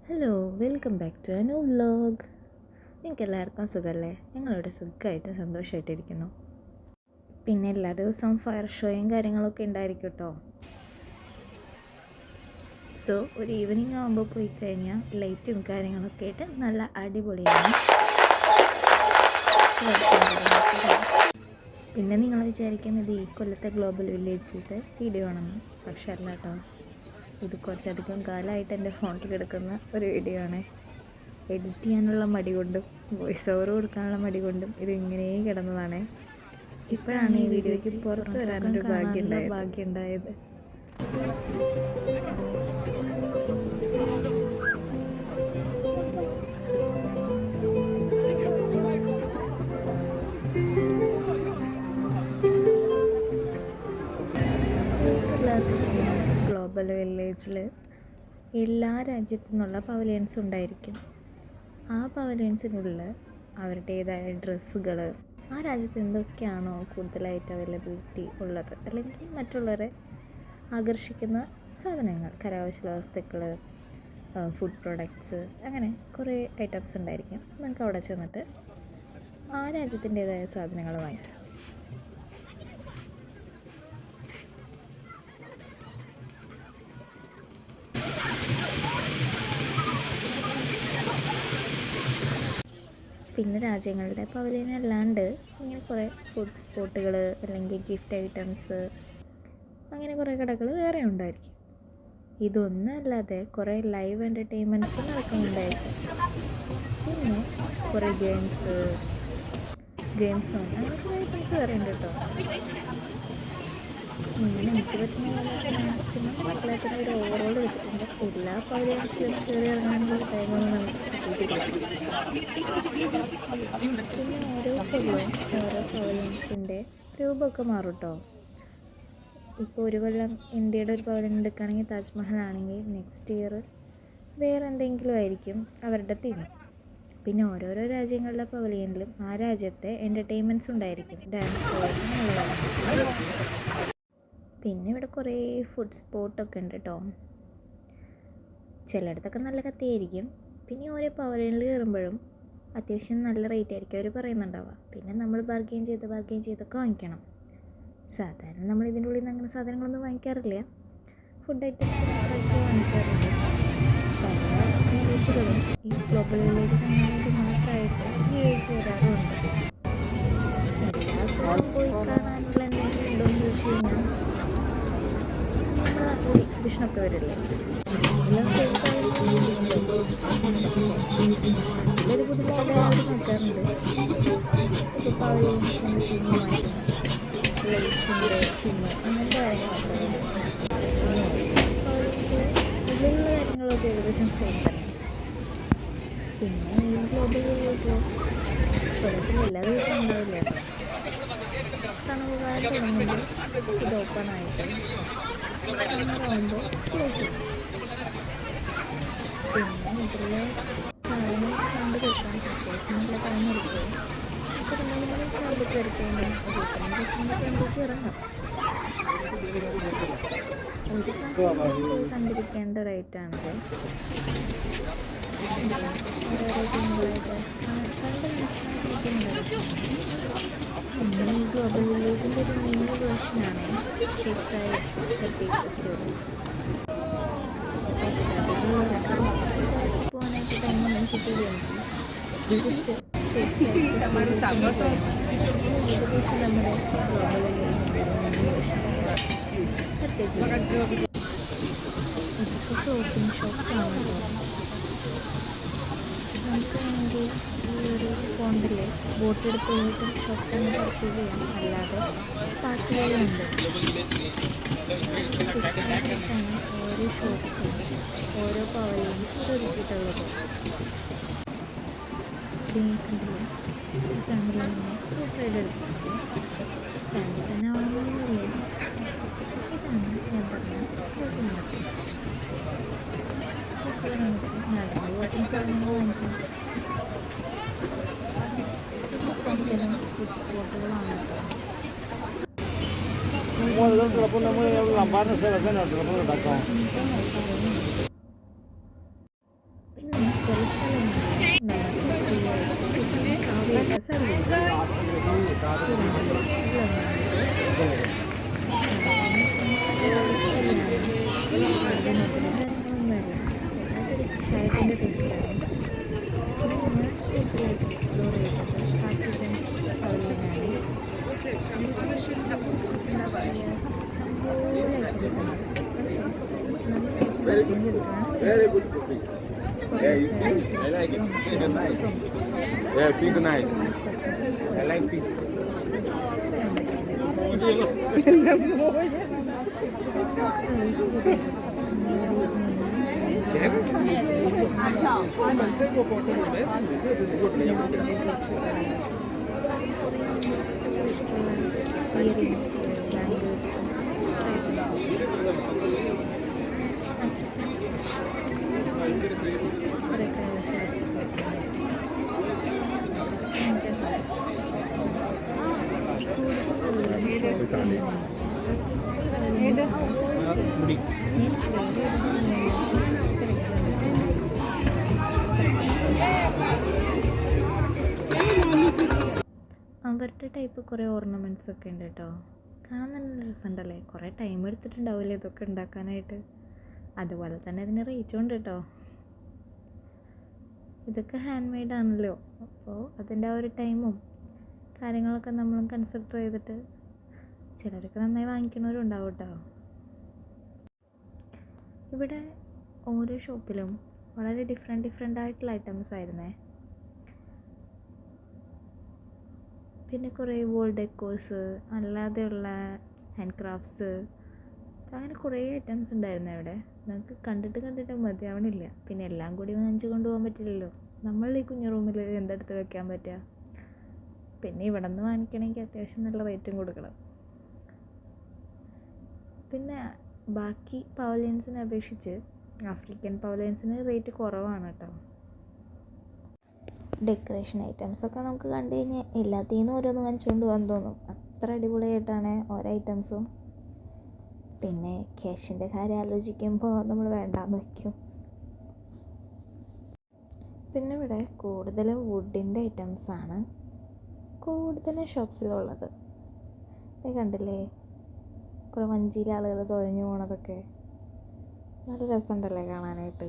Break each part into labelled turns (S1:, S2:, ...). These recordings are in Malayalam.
S1: Hello, welcome back to a new vlog. നിങ്ങൾക്ക് എല്ലാവർക്കും സുഖമല്ലേ? ഞങ്ങളിവിടെ സുഖമായിട്ട് സന്തോഷമായിട്ടിരിക്കുന്നു. പിന്നെ എല്ലാ ദിവസവും ഫയർ ഷോയും കാര്യങ്ങളൊക്കെ ഉണ്ടായിരിക്കും കേട്ടോ. സോ ഒരു ഈവനിങ് ആകുമ്പോൾ പോയി കഴിഞ്ഞാൽ ലൈറ്റും കാര്യങ്ങളൊക്കെ ആയിട്ട് നല്ല അടിപൊളിയാണ്. പിന്നെ നിങ്ങൾ വിചാരിക്കും ഇത് ഈ കൊല്ലത്തെ ഗ്ലോബൽ വില്ലേജിലത്തെ വീഡിയോ ആണെന്ന്. പക്ഷെ അല്ല കേട്ടോ, ഇത് കുറച്ചധികം കാലമായിട്ട് എൻ്റെ ഫോണിൽ കിടക്കുന്ന ഒരു വീഡിയോ ആണ്. എഡിറ്റ് ചെയ്യാനുള്ള മടി കൊണ്ടും വോയിസ് ഓവർ കൊടുക്കാനുള്ള മടി കൊണ്ടും ഇത് ഇങ്ങനെ കിടന്നതാണ്. ഇപ്പോഴാണ് ഈ വീഡിയോയ്ക്ക് പുറത്ത് വരാനൊരു ഭാഗ്യം ഉണ്ടായത്. ഗ്ലോബൽ വില്ലേജിൽ എല്ലാ രാജ്യത്തു നിന്നുള്ള പവലിയൻസ് ഉണ്ടായിരിക്കും. ആ പവലിയൻസിനുള്ളിൽ അവരുടേതായ ഡ്രസ്സുകൾ, ആ രാജ്യത്ത് എന്തൊക്കെയാണോ കൂടുതലായിട്ട് അവൈലബിലിറ്റി ഉള്ളത്, അല്ലെങ്കിൽ മറ്റുള്ളവരെ ആകർഷിക്കുന്ന സാധനങ്ങൾ, കരകൗശല വസ്തുക്കൾ, ഫുഡ് പ്രൊഡക്ട്സ്, അങ്ങനെ കുറേ ഐറ്റംസ് ഉണ്ടായിരിക്കും. നമുക്ക് അവിടെ ചെന്നിട്ട് ആ രാജ്യത്തിൻ്റേതായ സാധനങ്ങൾ വാങ്ങിക്കാം. പിന്നെ രാജ്യങ്ങളുടെ പവലിയനല്ലാണ്ട് ഇങ്ങനെ കുറേ ഫുഡ് സ്പോട്ടുകൾ അല്ലെങ്കിൽ ഗിഫ്റ്റ് ഐറ്റംസ്, അങ്ങനെ കുറേ കടകൾ വേറെ ഉണ്ടായിരിക്കും. ഇതൊന്നല്ലാതെ കുറേ ലൈവ് എൻ്റർടൈൻമെൻറ്റ്സ് നടക്കുന്നുണ്ടായിരിക്കും. പിന്നെ കുറേ ഗെയിംസും അങ്ങനെ കുറേ ഐറ്റംസ് വേറെ ഉണ്ട് കേട്ടോ. എനിക്ക് പറ്റുന്ന പോലെ മാക്സിമം എല്ലാത്തിനും ഒരു ഓവറോൾ കിട്ടിയിട്ടുണ്ട്. എല്ലാ പവലിയൻസിലും കയറി ഇറങ്ങാനുള്ള ടൈമൊന്നും നമുക്ക് കിട്ടിയിട്ടില്ല. പിന്നെ ഓരോ പവലിയൻസിൻ്റെ രൂപമൊക്കെ മാറും കേട്ടോ. ഇപ്പോൾ ഒരു കൊല്ലം ഇന്ത്യയുടെ ഒരു പവലിയൻ എടുക്കുകയാണെങ്കിൽ താജ്മഹൽ ആണെങ്കിൽ നെക്സ്റ്റ് ഇയർ വേറെ എന്തെങ്കിലും ആയിരിക്കും അവരുടെ തീം. പിന്നെ ഓരോരോ രാജ്യങ്ങളിലെ പവലിയനിലും ആ രാജ്യത്തെ എൻ്റർടൈൻമെൻറ്റ്സ് ഉണ്ടായിരിക്കും, ഡാൻസ് അങ്ങനെയുള്ളതാണ്. പിന്നെ ഇവിടെ കുറേ ഫുഡ് സ്പോട്ടൊക്കെ ഉണ്ട് കേട്ടോ. ചിലയിടത്തൊക്കെ നല്ല കത്തിയായിരിക്കും. പിന്നെ ഓരോ പവലിയനിൽ കയറുമ്പോഴും അത്യാവശ്യം നല്ല റേറ്റ് ആയിരിക്കും അവർ പറയുന്നുണ്ടാവുക. പിന്നെ നമ്മൾ ബാർഗെയിൻ ചെയ്തൊക്കെ വാങ്ങിക്കണം. സാധാരണ നമ്മൾ ഇതിൻ്റെ ഉള്ളിൽ നിന്ന് അങ്ങനെ സാധനങ്ങളൊന്നും വാങ്ങിക്കാറില്ല. ഫുഡ് ഐറ്റംസ് മാത്രമൊക്കെ വാങ്ങിക്കാറുണ്ട്. പല വിദേശികളും ഈ ഗ്ലോബൽ വില്ലേജ് കാണാനായിട്ട് മാത്രമായിട്ട് യുഎഇക്ക് വരാറുമുണ്ട്. എല്ലാവർക്കും പോയി കാണാനുള്ള എന്തെങ്കിലും ഉണ്ടോ എന്ന് ചോദിച്ചു കഴിഞ്ഞാൽ നമ്മുടെ നാട്ടിൽ എക്സിബിഷനൊക്കെ വരില്ലേ, എല്ലാം അതിലൊരു പുതിയ നോക്കാറുണ്ട്. ഇപ്പോൾ പവലിയൻസിൻ്റെ തീം മാറ്റും, ലൈറ്റ്സിൻ്റെ തീം, അങ്ങനത്തെ കാര്യങ്ങളൊക്കെ ഇതിലുള്ള കാര്യങ്ങളൊക്കെ ഏകദേശം സെയിം തന്നെ. പിന്നെ ഈ ഗ്ലോബൽ വില്ലേജ് കൊല്ലത്തിൽ എല്ലാ ദിവസവും ഉണ്ടാവില്ല കേട്ടോ. തണുപ്പ് കാലം തുടങ്ങുമ്പോൾ ഇത് ഓപ്പൺ ആയിട്ട് സമ്മറാകുമ്പോൾ ക്ലോസ് ചെയ്യും. പിന്നെ ഇതിലെ കാര്യങ്ങൾ കണ്ടു തീർക്കാൻ അത്യാവശ്യം നല്ല ടൈം എടുക്കും. ഒരു 3 മണിയൊക്കെ ആകുമ്പോൾ കയറി കഴിഞ്ഞാൽ ഒരു 8-9 ഇറങ്ങാം. ഒരു പ്രാവശ്യം പോയി കണ്ടിരിക്കേണ്ട ഒരൈറ്റാണിത്. ഓരോരോ ടീമുകളായിട്ട് കണ്ട് മനസ്സിലാക്കിയിട്ടുണ്ടായിരുന്നു. പിന്നെ ഈ ഗ്ലോബൽ വില്ലേജിൻ്റെ ഒരു മിനി വേർഷനാണ് ഷേഖ് സായിദ് ഹെറിറ്റേജ് ഫെസ്റ്റിവൽ. പോകാനായിട്ട് ടൈമൊന്നും കിട്ടിയില്ലെങ്കിൽ ജസ്റ്റ് ഷേഖ് സായിദ് ഫെസ്റ്റിവൽ ഏകദേശം നമ്മുടെ ഗ്ലോബൽ വില്ലേജിൻ്റെ ഒരു മിനി വേർഷൻ ഹെറിറ്റേജ്. ഇതൊക്കെ ഫ്ലോട്ടിംഗ് ഷോപ്സ് ആണ് കേട്ടോ. നമുക്ക് വേണമെങ്കിൽ ഈ ഒരു പോണ്ടിൽ ബോട്ടെടുത്ത് പോയിട്ട് ഷോപ്സ് ഒന്ന് പർച്ചേസ് ചെയ്യാം. അല്ലാതെ പാർക്കിലുണ്ട്. ഡിഫറെൻ്റായിട്ടാണ് ഓരോ ഷോപ്സും ഓരോ പവലിയൻസും ഒരുക്കിയിട്ടുള്ളത്. കണ്ടില്ല, ഈ ഫാമിലി തന്നെ ഫോട്ടോ എടുത്തിട്ടുണ്ട്. ഫാമിലി തന്നെ ആവണമെന്നില്ല. ഇതാണ് ഞാൻ പറഞ്ഞ ഫ്ലോട്ടിംഗ് മാർക്കറ്റ്. നമുക്ക് നടന്നു പോകാൻ സാധനങ്ങൾ വാങ്ങിക്കാം. ഇത്തരം ഫുഡ് സ്പോട്ടുകളാണ് കേട്ടോ. നമുക്ക് സെർവ് ചെയ്യാം. ഷായത്തിൻ്റെ ടേസ്റ്റാണ്. പിന്നെ ഞാൻ കൂടുതലായിട്ട് എക്സ്പ്ലോർ ചെയ്തത് ആഫ്രിക്കൻ പവലിയനാണ്. എന്താ പറയുക, ഇഷ്ടംപോലെ ഐറ്റംസ് ഉണ്ട്. പക്ഷേ
S2: I like it. Nice. Yeah, pink nice. I like pink.
S1: അവരുടെ ടൈപ്പ് കുറേ ഓർണമെൻറ്റ്സ് ഒക്കെ ഉണ്ട് കേട്ടോ. കാണാൻ നല്ല രസമുണ്ടല്ലേ. കുറേ ടൈം എടുത്തിട്ടുണ്ടാവില്ലേ ഇതൊക്കെ ഉണ്ടാക്കാനായിട്ട്. അതുപോലെ തന്നെ ഇതിന് റേറ്റും ഉണ്ട് കേട്ടോ. ഇതൊക്കെ ഹാൻഡ് മെയ്ഡ് ആണല്ലോ, അപ്പോൾ അതിൻ്റെ ആ ഒരു ടൈമും കാര്യങ്ങളൊക്കെ നമ്മളും കൺസിഡർ ചെയ്തിട്ട് ചിലരൊക്കെ നന്നായി വാങ്ങിക്കണവരും ഉണ്ടാവും കേട്ടോ. ഇവിടെ ഓരോ ഷോപ്പിലും വളരെ ഡിഫറെൻ്റ് ആയിട്ടുള്ള ഐറ്റംസ് ആയിരുന്നേ. പിന്നെ കുറേ വോൾ ഡെക്കോഴ്സ്, അല്ലാതെയുള്ള ഹാൻഡ് ക്രാഫ്റ്റ്സ്, അങ്ങനെ കുറേ ഐറ്റംസ് ഉണ്ടായിരുന്നു ഇവിടെ. നമുക്ക് കണ്ടിട്ട് മതിയാവണില്ല. പിന്നെ എല്ലാം കൂടി വാങ്ങിച്ചു കൊണ്ടുപോകാൻ പറ്റില്ലല്ലോ. നമ്മളുടെ ഈ കുഞ്ഞു റൂമിൽ എന്തെടുത്ത് വെക്കാൻ പറ്റുക. പിന്നെ ഇവിടെ നിന്ന് വാങ്ങിക്കണമെങ്കിൽ അത്യാവശ്യം നല്ല റേറ്റും കൊടുക്കണം. പിന്നെ ബാക്കി പവലിയൻസിനെ അപേക്ഷിച്ച് ആഫ്രിക്കൻ പവലിയൻസിന് റേറ്റ് കുറവാണ് കേട്ടോ. ഡെക്കറേഷൻ ഐറ്റംസൊക്കെ നമുക്ക് കണ്ടു കഴിഞ്ഞാൽ എല്ലാത്തിൽ നിന്നും ഓരോന്ന് വാങ്ങിച്ചുകൊണ്ട് പോകാൻ തോന്നും. അത്ര അടിപൊളിയായിട്ടാണ് ഓരോ ഐറ്റംസും. പിന്നെ ക്യാഷിൻ്റെ കാര്യം ആലോചിക്കുമ്പോൾ നമ്മൾ വേണ്ടാന്ന് വയ്ക്കും. പിന്നെ ഇവിടെ കൂടുതലും വുഡിൻ്റെ ഐറ്റംസാണ് കൂടുതലും ഷോപ്സിലുള്ളത്. കണ്ടില്ലേ, കുറേ വഞ്ചിയിലെ ആളുകൾ തുഴഞ്ഞു പോണതൊക്കെ നല്ല രസമുണ്ടല്ലേ കാണാനായിട്ട്.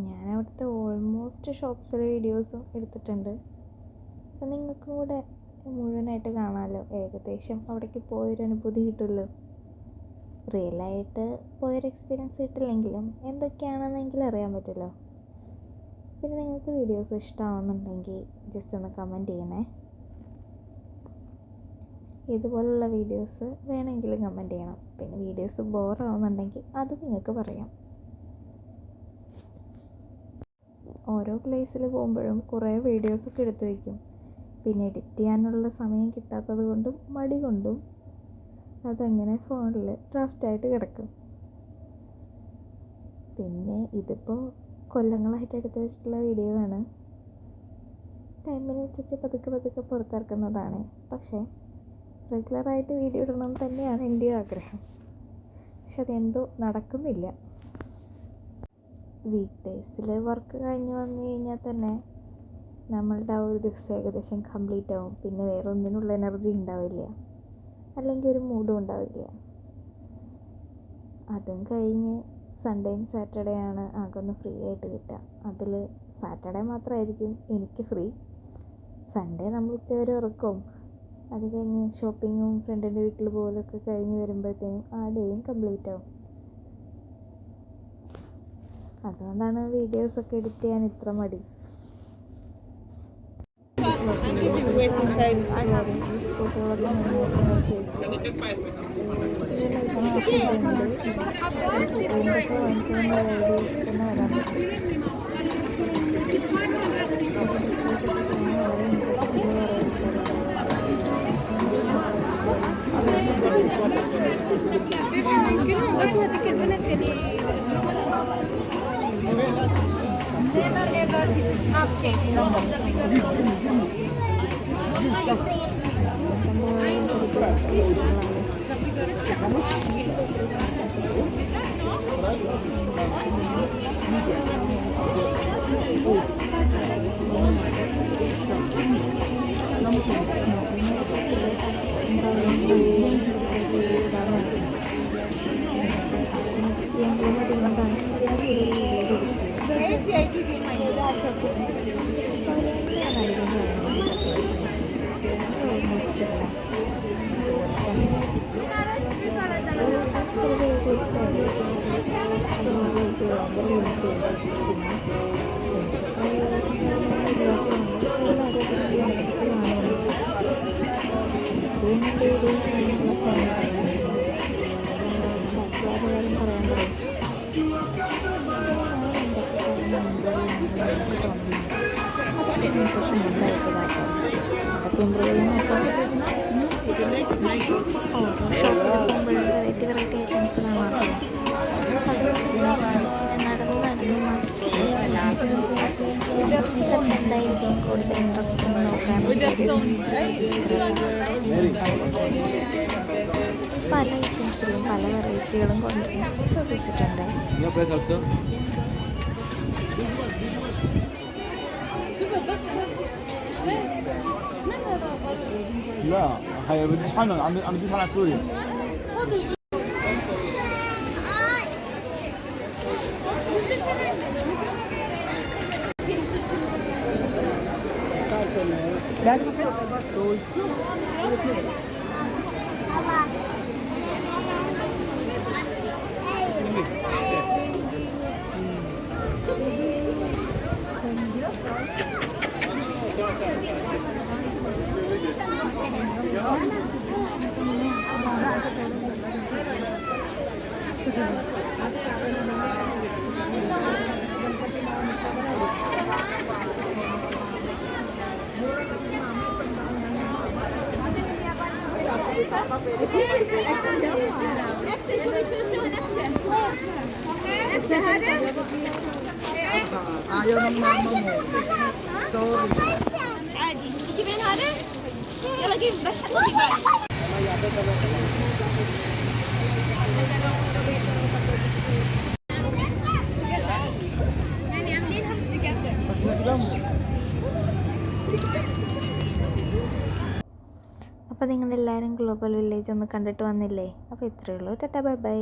S1: ഞാൻ അവിടുത്തെ ഓൾമോസ്റ്റ് ഷോപ്സിലെ വീഡിയോസും എടുത്തിട്ടുണ്ട്. അപ്പം നിങ്ങൾക്കും കൂടെ മുഴുവനായിട്ട് കാണാമല്ലോ. ഏകദേശം അവിടേക്ക് പോയൊരു അനുഭൂതി കിട്ടുമല്ലോ. റിയലായിട്ട് പോയൊരു എക്സ്പീരിയൻസ് കിട്ടില്ലെങ്കിലും എന്തൊക്കെയാണെന്നെങ്കിലും അറിയാൻ പറ്റുമല്ലോ. പിന്നെ നിങ്ങൾക്ക് വീഡിയോസ് ഇഷ്ടമാവുന്നുണ്ടെങ്കിൽ ജസ്റ്റ് ഒന്ന് കമൻറ്റ് ചെയ്യണേ. ഇതുപോലുള്ള വീഡിയോസ് വേണമെങ്കിലും കമൻറ്റ് ചെയ്യണം. പിന്നെ വീഡിയോസ് ബോറാവുന്നുണ്ടെങ്കിൽ അത് നിങ്ങൾക്ക് പറയാം. ഓരോ പ്ലേസിൽ പോകുമ്പോഴും കുറേ വീഡിയോസൊക്കെ എടുത്തു വയ്ക്കും. പിന്നെ എഡിറ്റ് ചെയ്യാനുള്ള സമയം കിട്ടാത്തത് കൊണ്ടും മടി കൊണ്ടും അതങ്ങനെ ഫോണിൽ ഡ്രാഫ്റ്റായിട്ട് കിടക്കും. പിന്നെ ഇതിപ്പോൾ കൊല്ലങ്ങളായിട്ട് എടുത്തു വെച്ചിട്ടുള്ള വീഡിയോ ആണ്. ടൈമിനനുസരിച്ച് പതുക്കെ പുറത്തിറക്കുന്നതാണ്. പക്ഷേ റെഗുലറായിട്ട് വീഡിയോ ഇടണം തന്നെയാണ് എൻ്റെ ആഗ്രഹം. പക്ഷെ അതെന്തോ നടക്കുന്നില്ല. വീക്ക് ഡേയ്സിൽ വർക്ക് കഴിഞ്ഞ് വന്നു കഴിഞ്ഞാൽ തന്നെ നമ്മളുടെ ആ ഒരു ദിവസം ഏകദേശം കംപ്ലീറ്റ് ആവും. പിന്നെ വേറെ ഒന്നിനുള്ള എനർജി ഉണ്ടാവില്ല, അല്ലെങ്കിൽ ഒരു മൂഡും ഉണ്ടാവില്ല. അതും കഴിഞ്ഞ് സൺഡേയും സാറ്റർഡേ ആണ് ആകെ ഒന്ന് ഫ്രീ ആയിട്ട് കിട്ടുക. അതിൽ സാറ്റർഡേ മാത്രമായിരിക്കും എനിക്ക് ഫ്രീ. സൺഡേ നമ്മൾ ഉച്ചവരെ ഉറക്കും. അത് കഴിഞ്ഞ് ഷോപ്പിങ്ങും ഫ്രണ്ടിൻ്റെ വീട്ടിൽ പോലൊക്കെ കഴിഞ്ഞ് വരുമ്പോഴത്തേനും ആ ഡേയും കംപ്ലീറ്റ് ആവും. അതുകൊണ്ടാണ് വീഡിയോസൊക്കെ എഡിറ്റ് ചെയ്യാൻ ഇത്ര മടി. ഭയങ്കര ലിമിറ്റുണ്ട്. വെറൈറ്റി വെറൈറ്റി ഐറ്റംസുകളാണ് എന്തായിരിക്കും കൂടുതൽ ഇൻട്രസ്റ്റ് നോക്കാൻ പല ഐറ്റംസിലും പല വെറൈറ്റികളും കൊണ്ട് ശ്രദ്ധിച്ചിട്ടുണ്ട്.
S2: لا هي بديش حنن عم بديش على سوريا
S3: ayaw ng mama mo. Sorry.
S4: عادي تجيبين هذا؟ يلا جيب بس جيبها. يعني عاملينها together.
S1: അപ്പോൾ നിങ്ങളെല്ലാവരും ഗ്ലോബൽ വില്ലേജ് ഒന്ന് കണ്ടിട്ട് വന്നില്ലേ? അപ്പോൾ ഇത്രയേ ഉള്ളൂ. Tata bye bye.